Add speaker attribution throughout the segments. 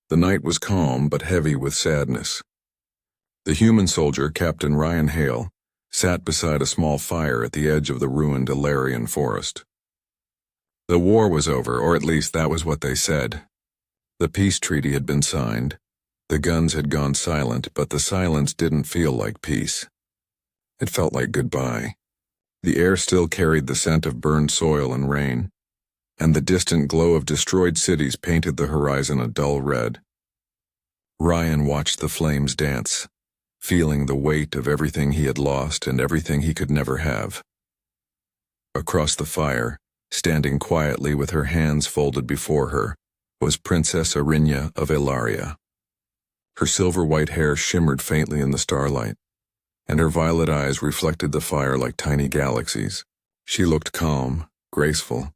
Speaker 1: The night was calm but heavy with sadness. The human soldier, Captain Ryan Hale, sat beside a small fire at the edge of the ruined Ilarian forest. The war was over, or at least that was what they said. The peace treaty had been signed. The guns had gone silent, but the silence didn't feel like peace. It felt like goodbye. The air still carried the scent of burned soil and rain, and the distant glow of destroyed cities painted the horizon a dull red. Ryan watched the flames dance, feeling the weight of everything he had lost and everything he could never have. Across the fire, standing quietly with her hands folded before her, was Princess Arinya of Ilaria. Her silver-white hair shimmered faintly in the starlight, and her violet eyes reflected the fire like tiny galaxies. She looked calm, graceful,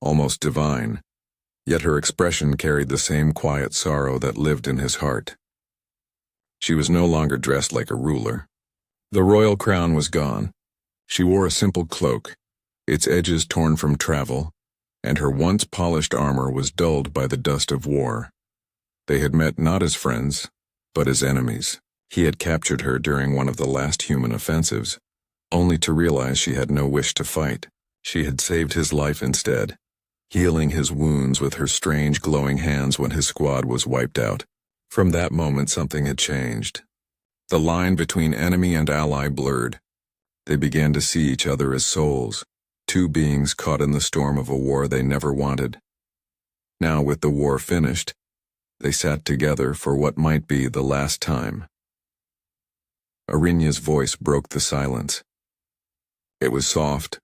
Speaker 1: almost divine, yet her expression carried the same quiet sorrow that lived in his heart. She was no longer dressed like a ruler. The royal crown was gone. She wore a simple cloak, its edges torn from travel, and her once polished armor was dulled by the dust of war. They had met not as friends, but as enemies. He had captured her during one of the last human offensives, only to realize she had no wish to fight. She had saved his life instead, healing his wounds with her strange glowing hands when his squad was wiped out. From that moment something had changed. The line between enemy and ally blurred. They began to see each other as souls, two beings caught in the storm of a war they never wanted. Now, with the war finished, they sat together for what might be the last time. Arinya's voice broke the silence. It was soft,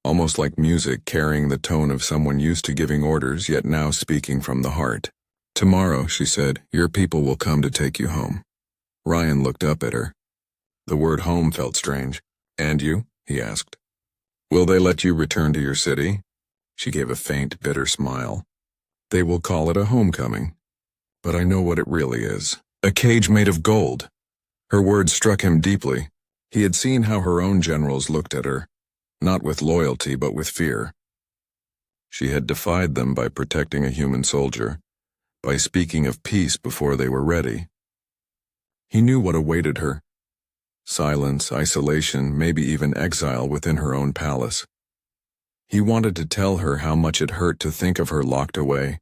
Speaker 1: almost like music carrying the tone of someone used to giving orders yet now speaking from the heart. "Tomorrow," she said, "your people will come to take you home." Ryan looked up at her. The word home felt strange. "And you?" he asked. "Will they let you return to your city?" She gave a faint, bitter smile. "They will call it a homecoming. But I know what it really is. A cage made of gold." Her words struck him deeply. He had seen how her own generals looked at her, not with loyalty but with fear. She had defied them by protecting a human soldier, by speaking of peace before they were ready. He knew what awaited her. Silence, isolation, maybe even exile within her own palace. He wanted to tell her how much it hurt to think of her locked away.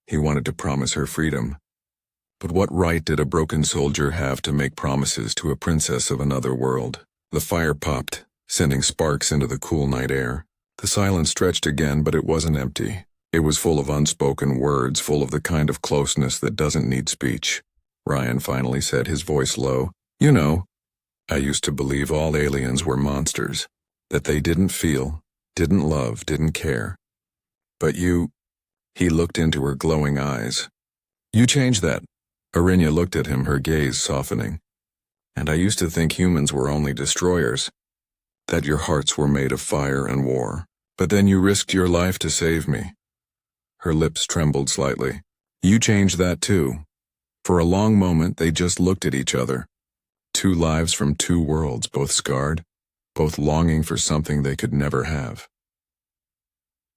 Speaker 1: He wanted to promise her freedom. But what right did a broken soldier have to make promises to a princess of another world? The fire popped, sending sparks into the cool night air. The silence stretched again, but it wasn't empty. It was full of unspoken words, full of the kind of closeness that doesn't need speech. Ryan finally said, his voice low, "You know, I used to believe all aliens were monsters, that they didn't feel, didn't love, didn't care. But you—" He looked into her glowing eyes. "You changed that." Arinya looked at him, her gaze softening. "And I used to think humans were only destroyers, that your hearts were made of fire and war. But then you risked your life to save me." Her lips trembled slightly. "You changed that too." For a long moment they just looked at each other. Two lives from two worlds, both scarred, both longing for something they could never have.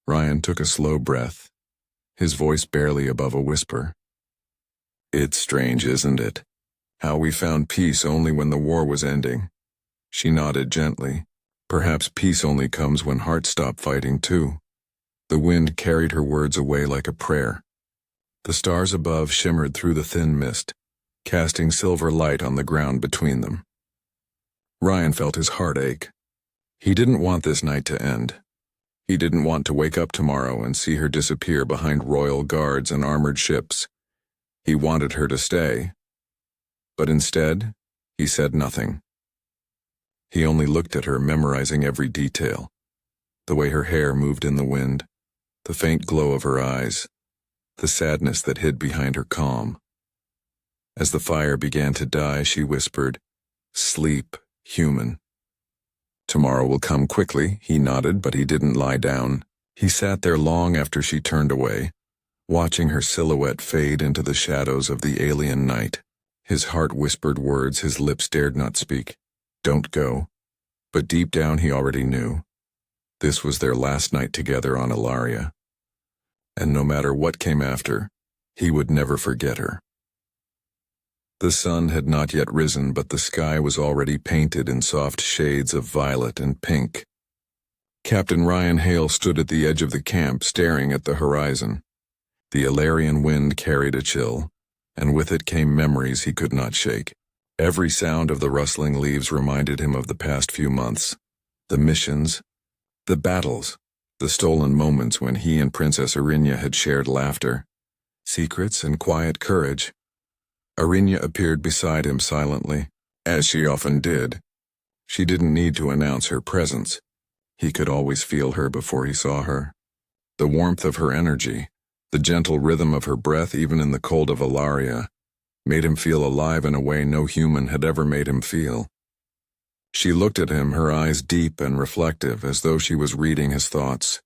Speaker 1: Ryan took a slow breath, his voice barely above a whisper. "It's strange, isn't it? How we found peace only when the war was ending." She nodded gently. "Perhaps peace only comes when hearts stop fighting too." The wind carried her words away like a prayer. The stars above shimmered through the thin mist, casting silver light on the ground between them. Ryan felt his heart ache. He didn't want this night to end. He didn't want to wake up tomorrow and see her disappear behind royal guards and armored ships. He wanted her to stay. But instead, he said nothing. He only looked at her, memorizing every detail. The way her hair moved in the wind, the faint glow of her eyes, the sadness that hid behind her calm. As the fire began to die, she whispered, "Sleep, human." "Tomorrow will come quickly," he nodded, but he didn't lie down. He sat there long after she turned away, watching her silhouette fade into the shadows of the alien night. His heart whispered words his lips dared not speak. "Don't go." But deep down he already knew. This was their last night together on Ilaria. And no matter what came after, He would never forget her. The sun had not yet risen, but the sky was already painted in soft shades of violet and pink. Captain Ryan Hale stood at the edge of the camp, staring at the horizon. The Illyrian wind carried a chill, and with it came memories he could not shake. Every sound of the rustling leaves reminded him of the past few months. The missions, the battles, the stolen moments when he and Princess Arinya had shared laughter, secrets, and quiet courage. Arinya appeared beside him silently, as she often did. She didn't need to announce her presence. He could always feel her before he saw her. The warmth of her energy, the gentle rhythm of her breath even in the cold of Ilaria, made him feel alive in a way no human had ever made him feel. She looked at him, her eyes deep and reflective, as though she was reading his thoughts.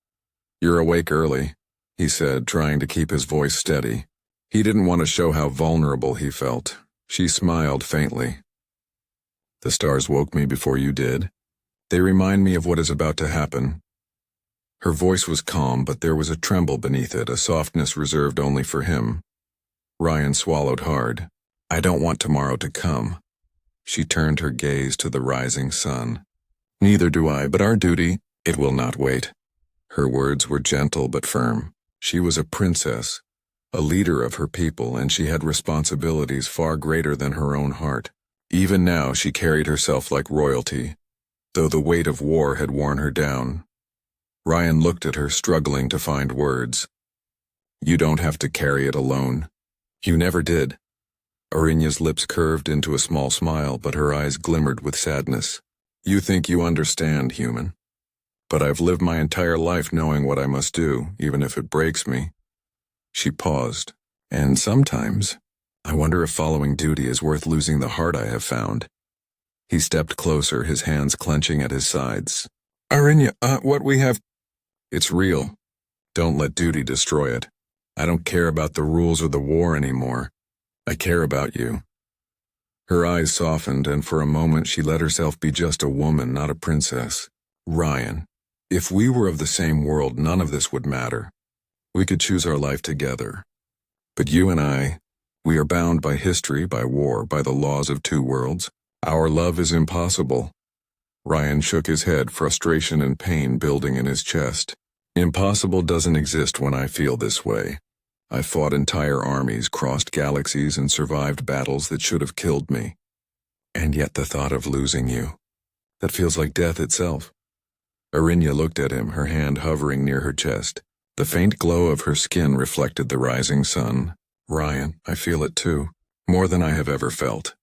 Speaker 1: "You're awake early," he said, trying to keep his voice steady. He didn't want to show how vulnerable he felt. She smiled faintly. "The stars woke me before you did. They remind me of what is about to happen." Her voice was calm, but there was a tremble beneath it, a softness reserved only for him. Ryan swallowed hard. "I don't want tomorrow to come." She turned her gaze to the rising sun. "Neither do I, but our duty, it will not wait." Her words were gentle but firm. She was a princess, a leader of her people, and she had responsibilities far greater than her own heart. Even now she carried herself like royalty, though the weight of war had worn her down. Ryan looked at her, struggling to find words. "You don't have to carry it alone. You never did." Arinya's lips curved into a small smile, but her eyes glimmered with sadness. "You think you understand, human. But I've lived my entire life knowing what I must do, even if it breaks me." She paused. "And sometimes, I wonder if following duty is worth losing the heart I have found." He stepped closer, his hands clenching at his sides. "Arinya, what we have—" "It's real. Don't let duty destroy it. I don't care about the rules or the war anymore. I care about you." Her eyes softened, and for a moment she let herself be just a woman, not a princess. "Ryan, if we were of the same world, none of this would matter. We could choose our life together. But you and I, we are bound by history, by war, by the laws of two worlds. Our love is impossible." Ryan shook his head, frustration and pain building in his chest. "Impossible doesn't exist when I feel this way. I fought entire armies, crossed galaxies, and survived battles that should have killed me. And yet the thought of losing you, that feels like death itself." Arinya looked at him, her hand hovering near her chest. The faint glow of her skin reflected the rising sun. "Ryan, I feel it too, more than I have ever felt.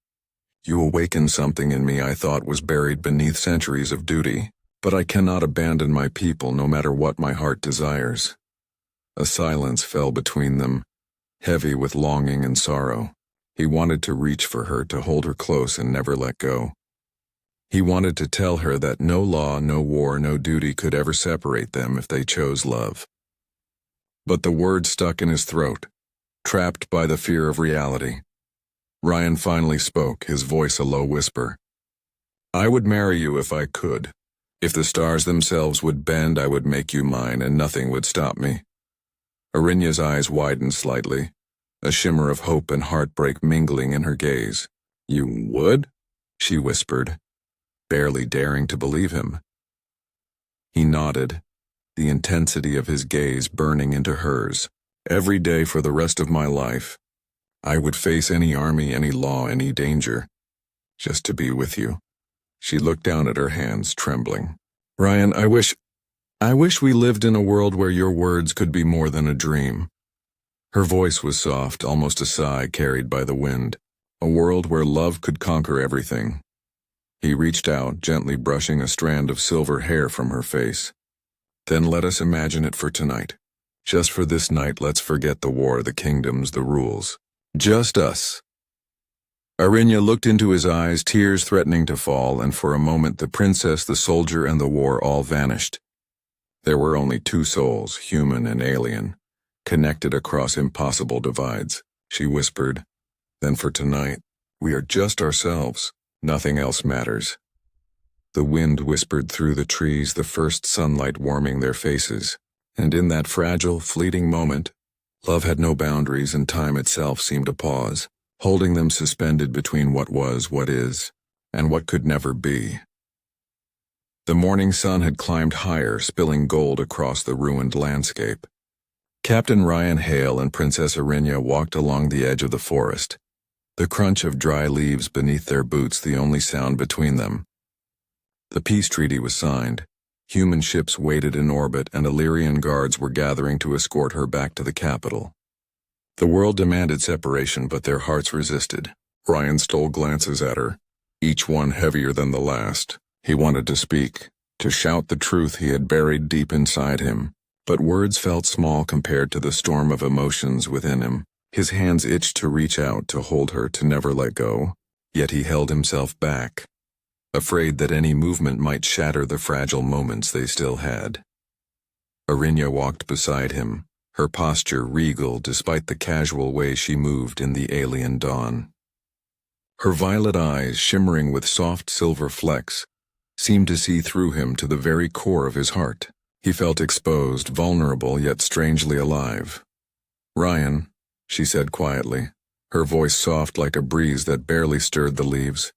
Speaker 1: You awakened something in me I thought was buried beneath centuries of duty, but I cannot abandon my people no matter what my heart desires." A silence fell between them, heavy with longing and sorrow. He wanted to reach for her, to hold her close and never let go. He wanted to tell her that no law, no war, no duty could ever separate them if they chose love. But the words stuck in his throat, trapped by the fear of reality. Ryan finally spoke, his voice a low whisper. "I would marry you if I could. If the stars themselves would bend, I would make you mine, and nothing would stop me." Arinya's eyes widened slightly, a shimmer of hope and heartbreak mingling in her gaze. "You would?" she whispered, barely daring to believe him. He nodded, the intensity of his gaze burning into hers. "Every day for the rest of my life, I would face any army, any law, any danger, just to be with you." She looked down at her hands, trembling. "Ryan, I wish we lived in a world where your words could be more than a dream." Her voice was soft, almost a sigh carried by the wind. A world where love could conquer everything. He reached out, gently brushing a strand of silver hair from her face. "Then let us imagine it for tonight. Just for this night, let's forget the war, the kingdoms, the rules. Just us." Arinya looked into his eyes, tears threatening to fall, and for a moment the princess, the soldier, and the war all vanished. There were only two souls, human and alien, connected across impossible divides. She whispered, "Then for tonight, we are just ourselves. Nothing else matters." The wind whispered through the trees, the first sunlight warming their faces, and in that fragile, fleeting moment, Love had no boundaries and time itself seemed a pause, holding them suspended between what was, what is, and what could never be. The morning sun had climbed higher, spilling gold across the ruined landscape. Captain Ryan Hale and Princess Arinya walked along the edge of the forest, the crunch of dry leaves beneath their boots the only sound between them. The peace treaty was signed. Human ships waited in orbit and Illyrian guards were gathering to escort her back to the capital. The world demanded separation, but their hearts resisted. Ryan stole glances at her, each one heavier than the last. He wanted to speak, to shout the truth he had buried deep inside him, but words felt small compared to the storm of emotions within him. His hands itched to reach out, to hold her, to never let go, yet he held himself back, afraid that any movement might shatter the fragile moments they still had. Arinya walked beside him, her posture regal despite the casual way she moved in the alien dawn. Her violet eyes, shimmering with soft silver flecks, seemed to see through him to the very core of his heart. He felt exposed, vulnerable, yet strangely alive. "Ryan," she said quietly, her voice soft like a breeze that barely stirred the leaves.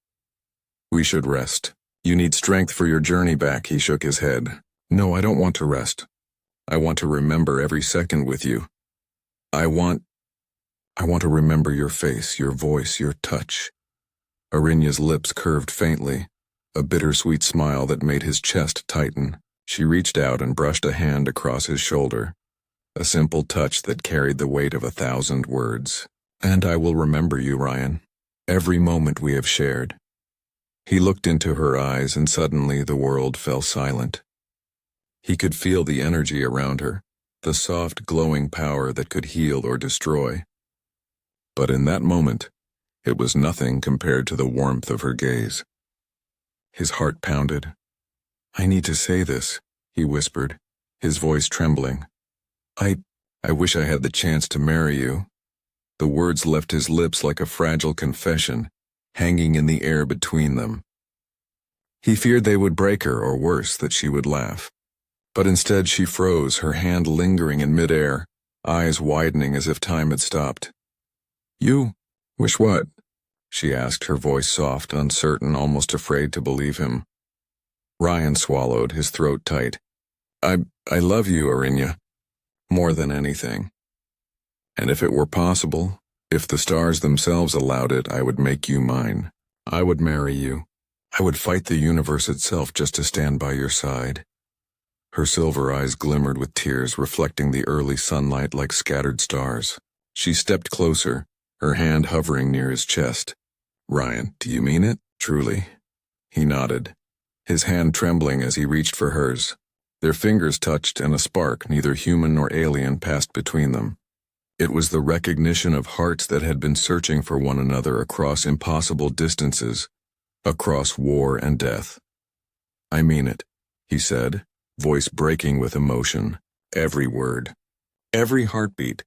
Speaker 1: "We should rest. You need strength for your journey back." He shook his head. "No, I don't want to rest. I want to remember every second with you. I want to remember your face, your voice, your touch." Arinya's lips curved faintly, a bittersweet smile that made his chest tighten. She reached out and brushed a hand across his shoulder, a simple touch that carried the weight of 1,000 words. "And I will remember you, Ryan, every moment we have shared." He looked into her eyes and suddenly the world fell silent. He could feel the energy around her, the soft, glowing power that could heal or destroy. But in that moment, it was nothing compared to the warmth of her gaze. His heart pounded. "I need to say this," he whispered, his voice trembling. I wish I had the chance to marry you." The words left his lips like a fragile confession, hanging in the air between them. He feared they would break her, or worse, that she would laugh. But instead she froze, her hand lingering in midair, eyes widening as if time had stopped. "You wish what?" she asked, her voice soft, uncertain, almost afraid to believe him. Ryan swallowed, his throat tight. I love you, Arinya, more than anything. And if it were possible, if the stars themselves allowed it, I would make you mine. I would marry you. I would fight the universe itself just to stand by your side." Her silver eyes glimmered with tears, reflecting the early sunlight like scattered stars. She stepped closer, her hand hovering near his chest. "Ryan, do you mean it? Truly?" He nodded, his hand trembling as he reached for hers. Their fingers touched and a spark, neither human nor alien, passed between them. It was the recognition of hearts that had been searching for one another across impossible distances, across war and death. "I mean it," he said, voice breaking with emotion. "Every word. Every heartbeat.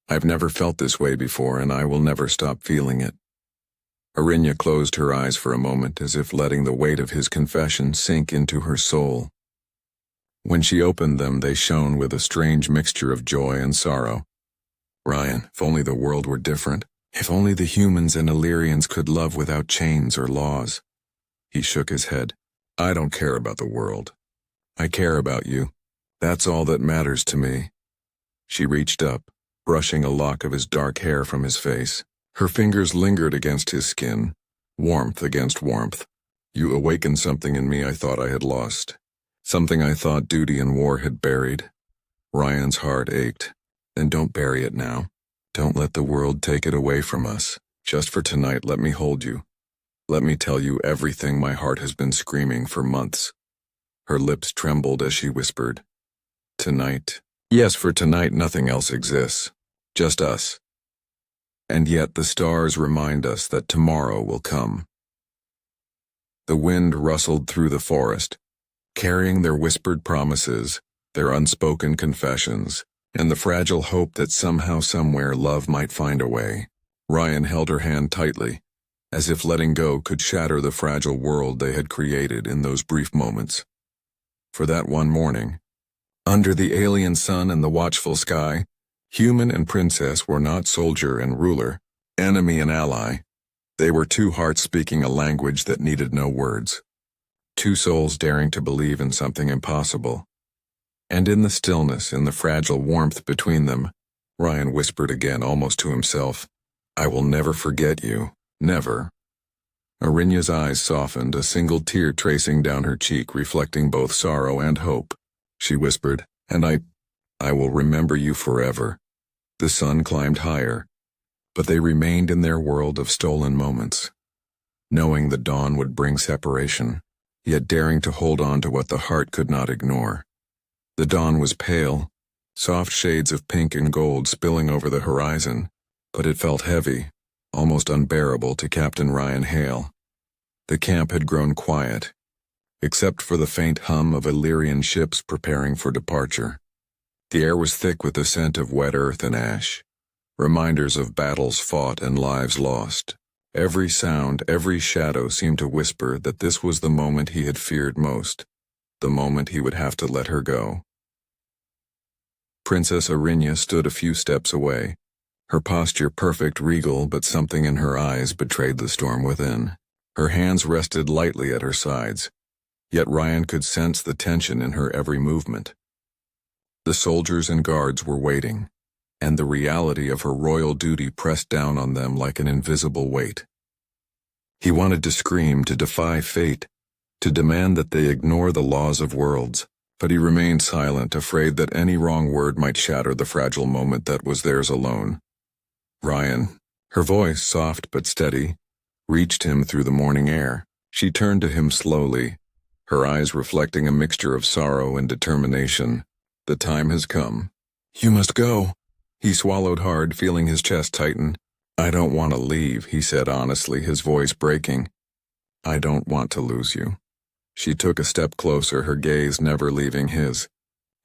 Speaker 1: I've never felt this way before, and I will never stop feeling it." Arinya closed her eyes for a moment, as if letting the weight of his confession sink into her soul. When she opened them, they shone with a strange mixture of joy and sorrow. "Ryan, if only the world were different. If only the humans and Illyrians could love without chains or laws." He shook his head. "I don't care about the world. I care about you. That's all that matters to me." She reached up, brushing a lock of his dark hair from his face. Her fingers lingered against his skin, warmth against warmth. "You awakened something in me I thought I had lost. Something I thought duty and war had buried." Ryan's heart ached. "Then don't bury it now. Don't let the world take it away from us. Just for tonight, let me hold you. Let me tell you everything my heart has been screaming for months." Her lips trembled as she whispered, "Tonight. Yes, for tonight nothing else exists. Just us. And yet the stars remind us that tomorrow will come." The wind rustled through the forest, carrying their whispered promises, their unspoken confessions, and the fragile hope that somehow, somewhere, love might find a way. Ryan held her hand tightly, as if letting go could shatter the fragile world they had created in those brief moments. For that one morning, under the alien sun and the watchful sky, Human and princess were not soldier and ruler, enemy and ally. They were two hearts speaking a language that needed no words. Two souls daring to believe in something impossible. And in the stillness, in the fragile warmth between them, Ryan whispered again, almost to himself, "I will never forget you, never." Arinya's eyes softened, a single tear tracing down her cheek, reflecting both sorrow and hope. She whispered, "And I will remember you forever." The sun climbed higher, but they remained in their world of stolen moments, knowing the dawn would bring separation, yet daring to hold on to what the heart could not ignore. The dawn was pale, soft shades of pink and gold spilling over the horizon, but it felt heavy, almost unbearable to Captain Ryan Hale. The camp had grown quiet, except for the faint hum of Illyrian ships preparing for departure. The air was thick with the scent of wet earth and ash, reminders of battles fought and lives lost. Every sound, every shadow seemed to whisper that this was the moment he had feared most, the moment he would have to let her go. Princess Arinya stood a few steps away, her posture perfect, regal, but something in her eyes betrayed the storm within. Her hands rested lightly at her sides, yet Ryan could sense the tension in her every movement. The soldiers and guards were waiting, and the reality of her royal duty pressed down on them like an invisible weight. He wanted to scream, to defy fate, to demand that they ignore the laws of worlds, but he remained silent, afraid that any wrong word might shatter the fragile moment that was theirs alone. "Ryan," her voice, soft but steady, reached him through the morning air. She turned to him slowly, her eyes reflecting a mixture of sorrow and determination. "The time has come. You must go." He swallowed hard, feeling his chest tighten. "I don't want to leave," he said honestly, his voice breaking. "I don't want to lose you." She took a step closer, her gaze never leaving his.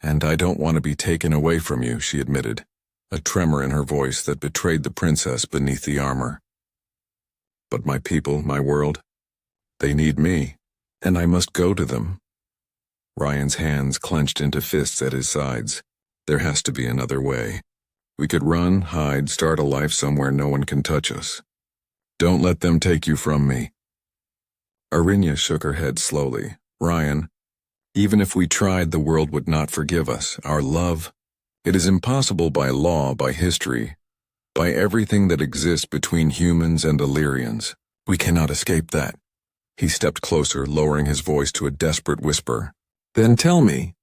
Speaker 1: "And I don't want to be taken away from you," she admitted, a tremor in her voice that betrayed the princess beneath the armor. "But my people, my world, they need me, and I must go to them." Ryan's hands clenched into fists at his sides. "There has to be another way. We could run, hide, start a life somewhere no one can touch us. Don't let them take you from me." Arinya shook her head slowly. "Ryan, even if we tried, the world would not forgive us. Our love, it is impossible by law, by history, by everything that exists between humans and Illyrians. We cannot escape that." He stepped closer, lowering his voice to a desperate whisper. "Then tell me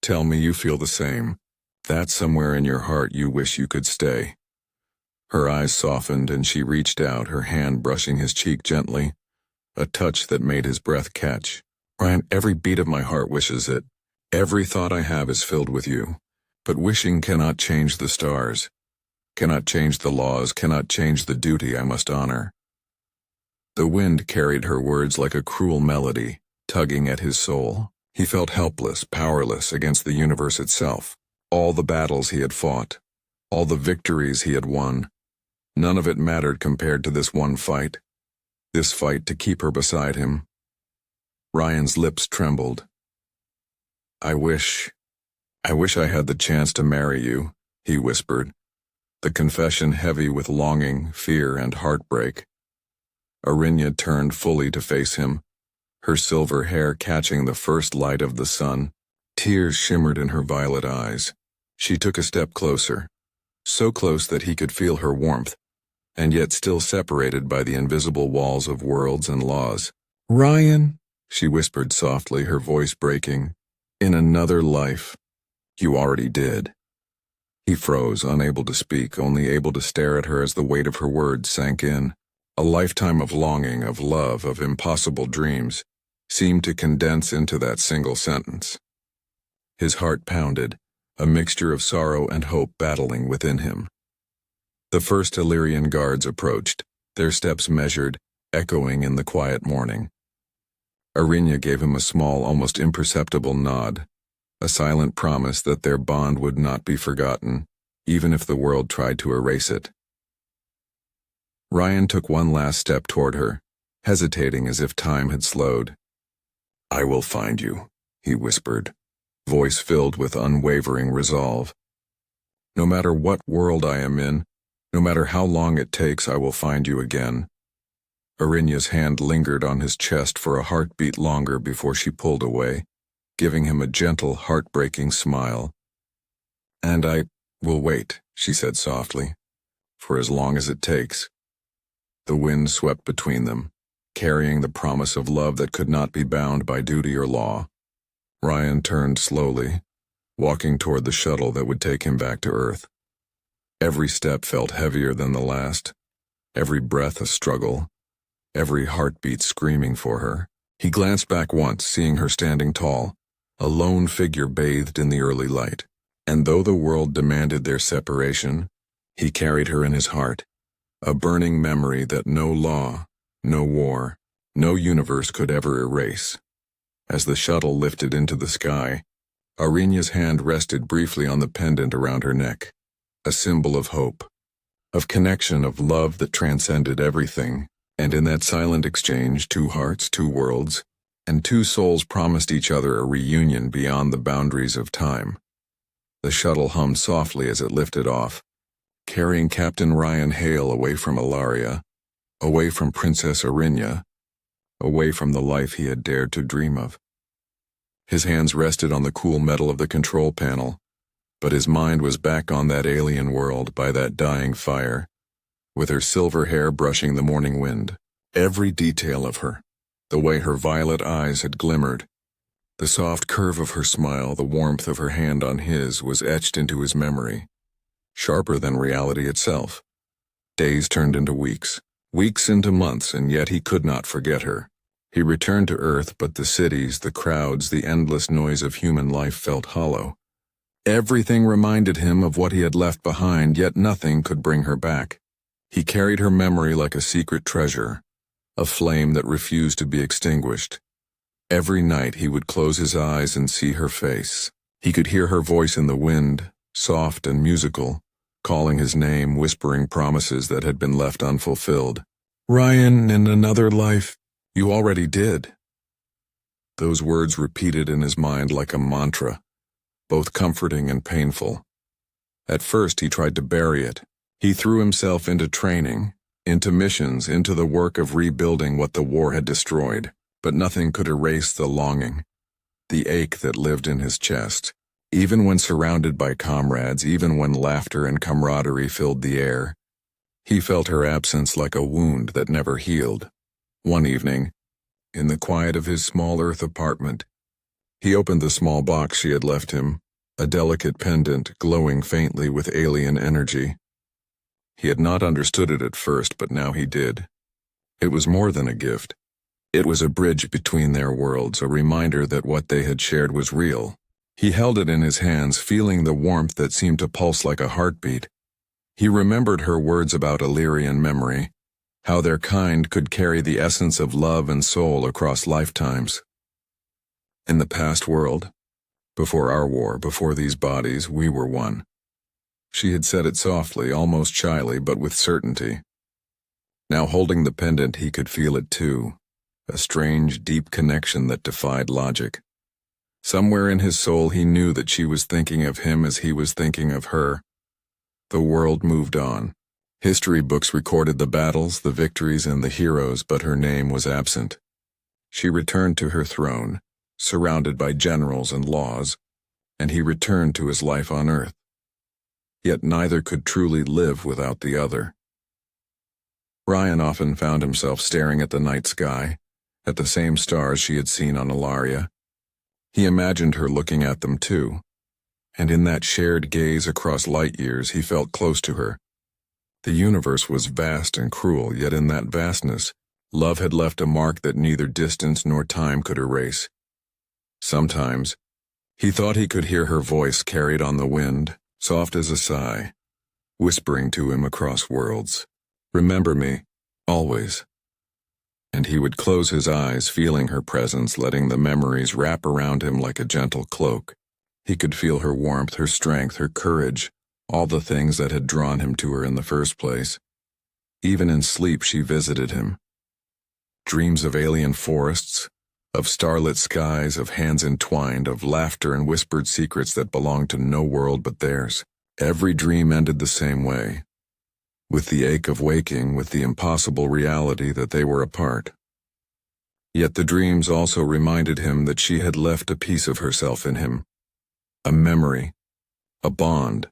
Speaker 1: you feel the same, that somewhere in your heart you wish you could stay." Her eyes softened and she reached out, her hand brushing his cheek gently, a touch that made his breath catch. "Ryan, every beat of my heart wishes it. Every thought I have is filled with you. But wishing cannot change the stars, cannot change the laws, cannot change the duty I must honor." The wind carried her words like a cruel melody, tugging at his soul. He felt helpless, powerless against the universe itself. All the battles he had fought, all the victories he had won, none of it mattered compared to this one fight. This fight to keep her beside him. Ryan's lips trembled. I wish I had the chance to marry you," he whispered, the confession heavy with longing, fear, and heartbreak. Arinya turned fully to face him, her silver hair catching the first light of the sun. Tears shimmered in her violet eyes. She took a step closer, so close that he could feel her warmth, and yet still separated by the invisible walls of worlds and laws. "Ryan," she whispered softly, her voice breaking, "in another life, you already did." He froze, unable to speak, only able to stare at her as the weight of her words sank in. A lifetime of longing, of love, of impossible dreams seemed to condense into that single sentence. His heart pounded, a mixture of sorrow and hope battling within him. The first Illyrian guards approached, their steps measured, echoing in the quiet morning. Arinya gave him a small, almost imperceptible nod, a silent promise that their bond would not be forgotten, even if the world tried to erase it. Ryan took one last step toward her, hesitating as if time had slowed. "I will find you," he whispered, voice filled with unwavering resolve. No matter what world I am in, no matter how long it takes, I will find you again. Arinya's hand lingered on his chest for a heartbeat longer before she pulled away, giving him a gentle, heartbreaking smile. And I will wait, she said softly, for as long as it takes. The wind swept between them, carrying the promise of love that could not be bound by duty or law. Ryan turned slowly, walking toward the shuttle that would take him back to Earth. Every step felt heavier than the last, every breath a struggle, every heartbeat screaming for her. He glanced back once, seeing her standing tall, a lone figure bathed in the early light. And though the world demanded their separation, he carried her in his heart, a burning memory that no law, no war, no universe could ever erase. As the shuttle lifted into the sky, Arinya's hand rested briefly on the pendant around her neck, a symbol of hope, of connection, of love that transcended everything. And in that silent exchange, two hearts, two worlds, and two souls promised each other a reunion beyond the boundaries of time. The shuttle hummed softly as it lifted off, carrying Captain Ryan Hale away from Ilaria, away from Princess Arinya, away from the life he had dared to dream of. His hands rested on the cool metal of the control panel, but his mind was back on that alien world by that dying fire, with her silver hair brushing the morning wind. Every detail of her, the way her violet eyes had glimmered, the soft curve of her smile, the warmth of her hand on his, was etched into his memory, sharper than reality itself. Days turned into weeks, weeks into months, and yet he could not forget her. He returned to Earth, but the cities, the crowds, the endless noise of human life felt hollow. Everything reminded him of what he had left behind, yet nothing could bring her back. He carried her memory like a secret treasure, a flame that refused to be extinguished. Every night he would close his eyes and see her face. He could hear her voice in the wind, soft and musical, calling his name, whispering promises that had been left unfulfilled. "Ryan, in another life, you already did." Those words repeated in his mind like a mantra, both comforting and painful. At first he tried to bury it. He threw himself into training, into missions, into the work of rebuilding what the war had destroyed. But nothing could erase the longing, the ache that lived in his chest. Even when surrounded by comrades, even when laughter and camaraderie filled the air, he felt her absence like a wound that never healed. One evening, in the quiet of his small Earth apartment, he opened the small box she had left him, a delicate pendant glowing faintly with alien energy. He had not understood it at first, but now he did. It was more than a gift. It was a bridge between their worlds, a reminder that what they had shared was real. He held it in his hands, feeling the warmth that seemed to pulse like a heartbeat. He remembered her words about Illyrian memory, how their kind could carry the essence of love and soul across lifetimes. In the past world, before our war, before these bodies, we were one. She had said it softly, almost shyly, but with certainty. Now holding the pendant, he could feel it too. A strange, deep connection that defied logic. Somewhere in his soul he knew that she was thinking of him as he was thinking of her. The world moved on. History books recorded the battles, the victories, and the heroes, but her name was absent. She returned to her throne, surrounded by generals and laws, and he returned to his life on Earth. Yet neither could truly live without the other. Ryan often found himself staring at the night sky, at the same stars she had seen on Ilaria. He imagined her looking at them too, and in that shared gaze across light years he felt close to her. The universe was vast and cruel, yet in that vastness, love had left a mark that neither distance nor time could erase. Sometimes, he thought he could hear her voice carried on the wind, soft as a sigh, whispering to him across worlds, "Remember me, always." And he would close his eyes, feeling her presence, letting the memories wrap around him like a gentle cloak. He could feel her warmth, her strength, her courage, all the things that had drawn him to her in the first place. Even in sleep she visited him. Dreams of alien forests, of starlit skies, of hands entwined, of laughter and whispered secrets that belonged to no world but theirs. Every dream ended the same way, with the ache of waking, with the impossible reality that they were apart. Yet the dreams also reminded him that she had left a piece of herself in him, a memory, a bond,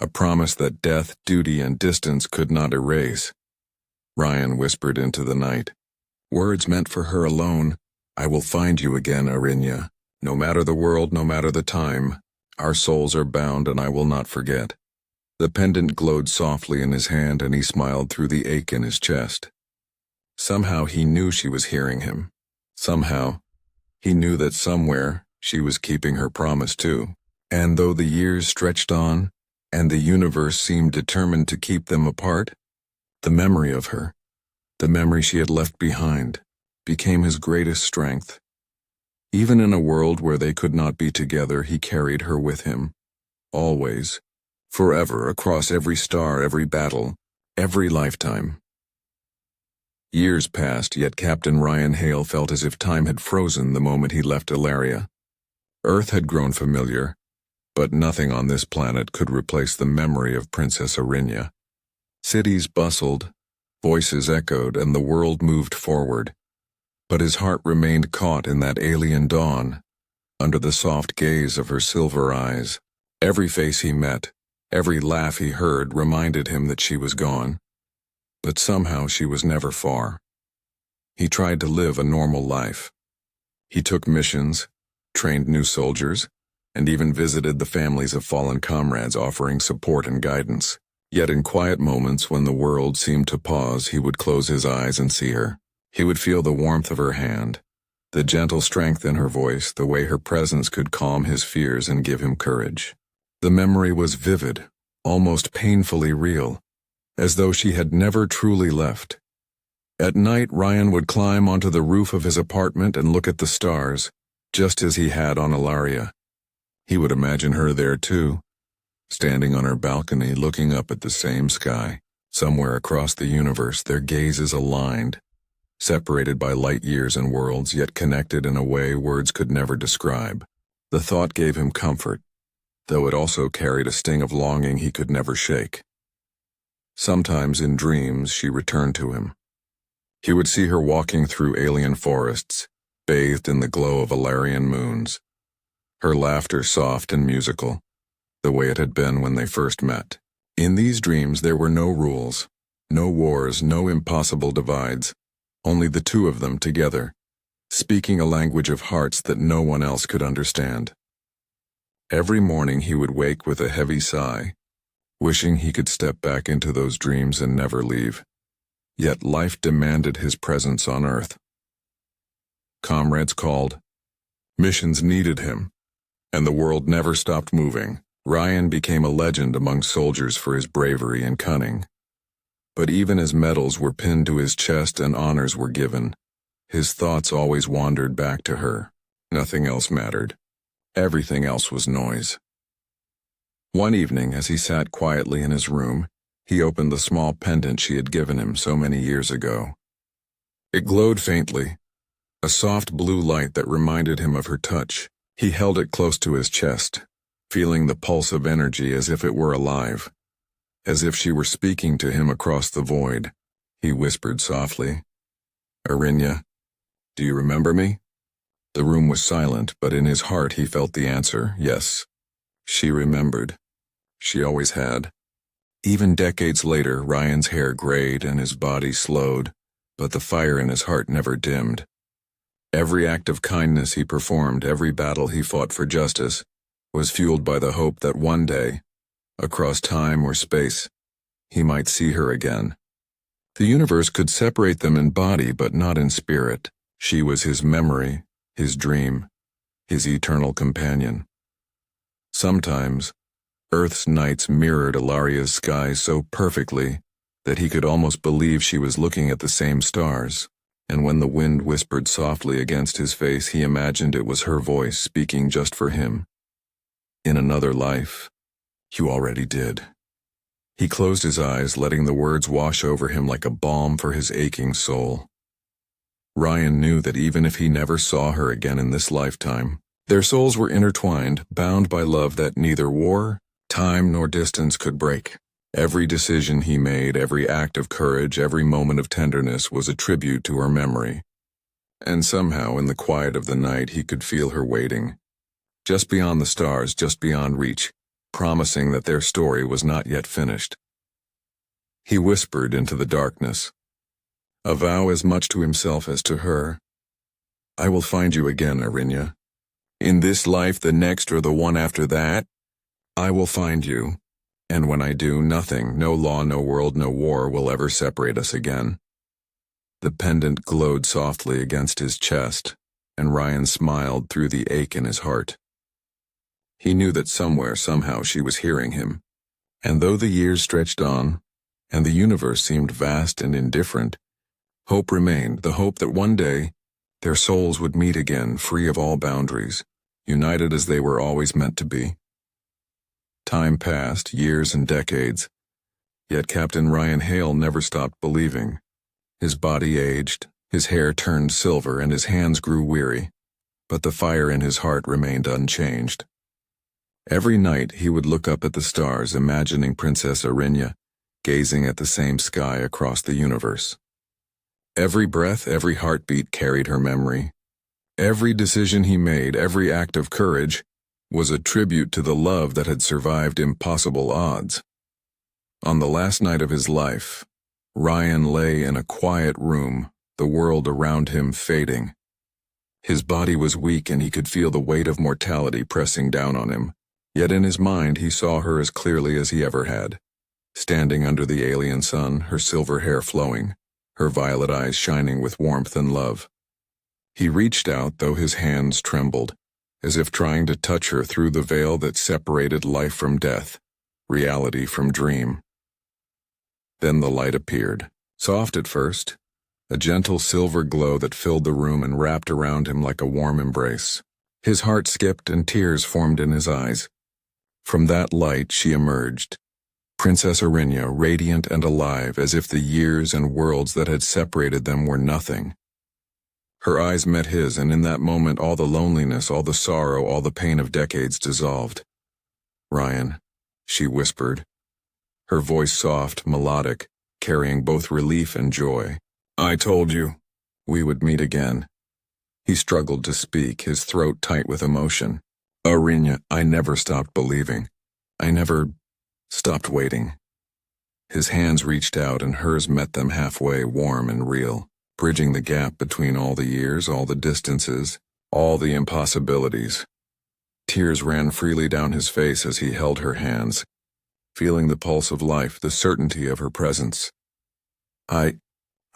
Speaker 1: a promise that death, duty, and distance could not erase. Ryan whispered into the night, words meant for her alone. I will find you again, Arinya. No matter the world, no matter the time, our souls are bound and I will not forget. The pendant glowed softly in his hand and he smiled through the ache in his chest. Somehow he knew she was hearing him. Somehow, he knew that somewhere she was keeping her promise too. And though the years stretched on, and the universe seemed determined to keep them apart, the memory of her, the memory she had left behind, became his greatest strength. Even in a world where they could not be together, he carried her with him, always, forever, across every star, every battle, every lifetime. Years passed, yet Captain Ryan Hale felt as if time had frozen the moment he left Ilaria. Earth had grown familiar, but nothing on this planet could replace the memory of Princess Arinya. Cities bustled, voices echoed, and the world moved forward. But his heart remained caught in that alien dawn, under the soft gaze of her silver eyes. Every face he met, every laugh he heard reminded him that she was gone. But somehow she was never far. He tried to live a normal life. He took missions, trained new soldiers, and even visited the families of fallen comrades, offering support and guidance. Yet in quiet moments when the world seemed to pause, he would close his eyes and see her. He would feel the warmth of her hand, the gentle strength in her voice, the way her presence could calm his fears and give him courage. The memory was vivid, almost painfully real, as though she had never truly left. At night, Ryan would climb onto the roof of his apartment and look at the stars, just as he had on Ilaria. He would imagine her there too, standing on her balcony looking up at the same sky. Somewhere across the universe, their gazes aligned, separated by light years and worlds, yet connected in a way words could never describe. The thought gave him comfort, though it also carried a sting of longing he could never shake. Sometimes in dreams she returned to him. He would see her walking through alien forests, bathed in the glow of Ilarian moons, her laughter soft and musical, the way it had been when they first met. In these dreams there were no rules, no wars, no impossible divides, only the two of them together, speaking a language of hearts that no one else could understand. Every morning he would wake with a heavy sigh, wishing he could step back into those dreams and never leave. Yet life demanded his presence on Earth. Comrades called, missions needed him, and the world never stopped moving. Ryan became a legend among soldiers for his bravery and cunning. But even as medals were pinned to his chest and honors were given, his thoughts always wandered back to her. Nothing else mattered. Everything else was noise. One evening, as he sat quietly in his room, he opened the small pendant she had given him so many years ago. It glowed faintly, a soft blue light that reminded him of her touch. He held it close to his chest, feeling the pulse of energy as if it were alive, as if she were speaking to him across the void. He whispered softly, "Arinya, do you remember me?" The room was silent, but in his heart he felt the answer, yes. She remembered. She always had. Even decades later, Ryan's hair grayed and his body slowed, but the fire in his heart never dimmed. Every act of kindness he performed, every battle he fought for justice, was fueled by the hope that one day, across time or space, he might see her again. The universe could separate them in body, but not in spirit. She was his memory, his dream, his eternal companion. Sometimes, Earth's nights mirrored Ilaria's skies so perfectly that he could almost believe she was looking at the same stars, and when the wind whispered softly against his face, he imagined it was her voice speaking just for him. In another life, you already did. He closed his eyes, letting the words wash over him like a balm for his aching soul. Ryan knew that even if he never saw her again in this lifetime, their souls were intertwined, bound by love that neither war, Time nor distance could break. Every decision he made, every act of courage, every moment of tenderness was a tribute to her memory. And somehow, in the quiet of the night, he could feel her waiting. Just beyond the stars, just beyond reach, promising that their story was not yet finished. He whispered into the darkness, a vow as much to himself as to her. I will find you again, Arinya. In this life, the next, or the one after that, I will find you. And when I do, nothing, no law, no world, no war will ever separate us again. The pendant glowed softly against his chest, and Ryan smiled through the ache in his heart. He knew that somewhere, somehow, she was hearing him. And though the years stretched on, and the universe seemed vast and indifferent, hope remained, the hope that one day their souls would meet again, free of all boundaries, united as they were always meant to be. Time passed, years and decades, yet Captain Ryan Hale never stopped believing. His body aged, his hair turned silver, and his hands grew weary, but the fire in his heart remained unchanged. Every night he would look up at the stars, imagining Princess Arinya, gazing at the same sky across the universe. Every breath, every heartbeat carried her memory. Every decision he made, every act of courage, was a tribute to the love that had survived impossible odds. On the last night of his life, Ryan lay in a quiet room, the world around him fading. His body was weak and he could feel the weight of mortality pressing down on him, yet in his mind he saw her as clearly as he ever had, standing under the alien sun, her silver hair flowing, her violet eyes shining with warmth and love. He reached out, though his hands trembled, as if trying to touch her through the veil that separated life from death, reality from dream. Then the light appeared, soft at first, a gentle silver glow that filled the room and wrapped around him like a warm embrace. His heart skipped and tears formed in his eyes. From that light she emerged, Princess Arinya, radiant and alive, as if the years and worlds that had separated them were nothing. Her eyes met his, and in that moment all the loneliness, all the sorrow, all the pain of decades dissolved. Ryan, she whispered, her voice soft, melodic, carrying both relief and joy. I told you we would meet again. He struggled to speak, his throat tight with emotion. Arinya, I never stopped believing. I never stopped waiting. His hands reached out and hers met them halfway, warm and real, bridging the gap between all the years, all the distances, all the impossibilities. Tears ran freely down his face as he held her hands, feeling the pulse of life, the certainty of her presence. I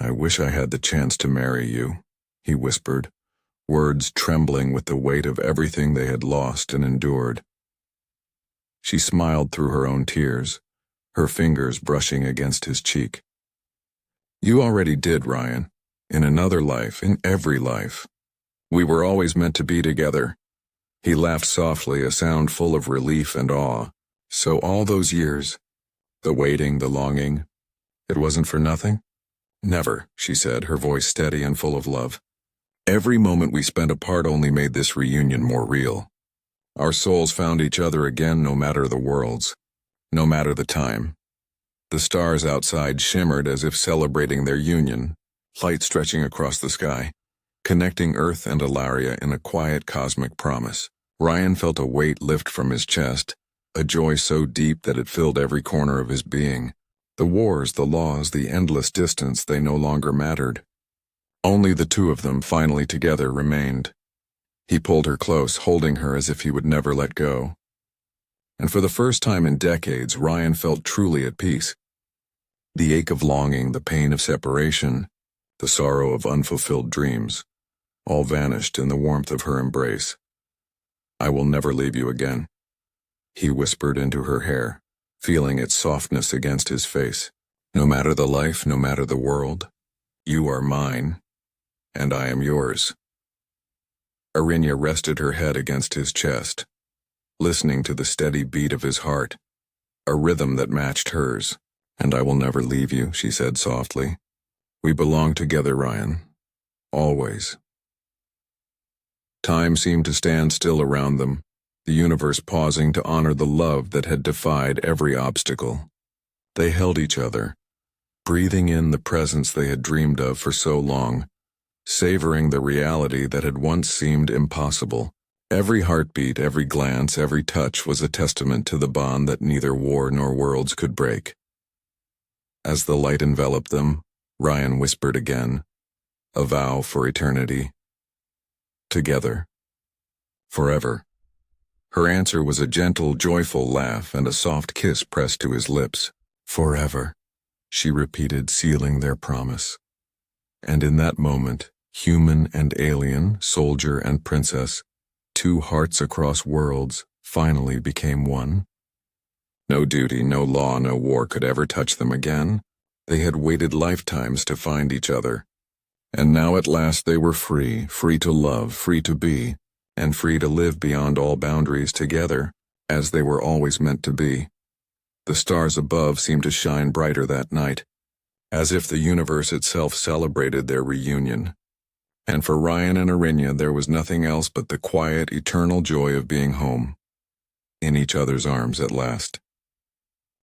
Speaker 1: wish I had the chance to marry you, he whispered, words trembling with the weight of everything they had lost and endured. She smiled through her own tears, her fingers brushing against his cheek. You already did, Ryan. In another life, in every life. We were always meant to be together. He laughed softly, a sound full of relief and awe. So all those years, the waiting, the longing, it wasn't for nothing? Never, she said, her voice steady and full of love. Every moment we spent apart only made this reunion more real. Our souls found each other again, no matter the worlds, no matter the time. The stars outside shimmered as if celebrating their union, light stretching across the sky, connecting Earth and Ilaria in a quiet cosmic promise. Ryan felt a weight lift from his chest, a joy so deep that it filled every corner of his being. The wars, the laws, the endless distance, they no longer mattered. Only the two of them, finally together, remained. He pulled her close, holding her as if he would never let go. And for the first time in decades, Ryan felt truly at peace. The ache of longing, the pain of separation, the sorrow of unfulfilled dreams, all vanished in the warmth of her embrace. I will never leave you again, he whispered into her hair, feeling its softness against his face. No matter the life, no matter the world, you are mine, and I am yours. Arinya rested her head against his chest, listening to the steady beat of his heart, a rhythm that matched hers. And I will never leave you, she said softly. We belong together, Ryan. Always. Time seemed to stand still around them, the universe pausing to honor the love that had defied every obstacle. They held each other, breathing in the presence they had dreamed of for so long, savoring the reality that had once seemed impossible. Every heartbeat, every glance, every touch was a testament to the bond that neither war nor worlds could break. As the light enveloped them, Ryan whispered again, a vow for eternity. Together. Forever. Her answer was a gentle, joyful laugh and a soft kiss pressed to his lips. Forever, she repeated, sealing their promise. And in that moment, human and alien, soldier and princess, two hearts across worlds, finally became one. No duty, no law, no war could ever touch them again. They had waited lifetimes to find each other. And now at last they were free, free to love, free to be, and free to live beyond all boundaries together, as they were always meant to be. The stars above seemed to shine brighter that night, as if the universe itself celebrated their reunion. And for Ryan and Arinya there was nothing else but the quiet, eternal joy of being home, in each other's arms at last.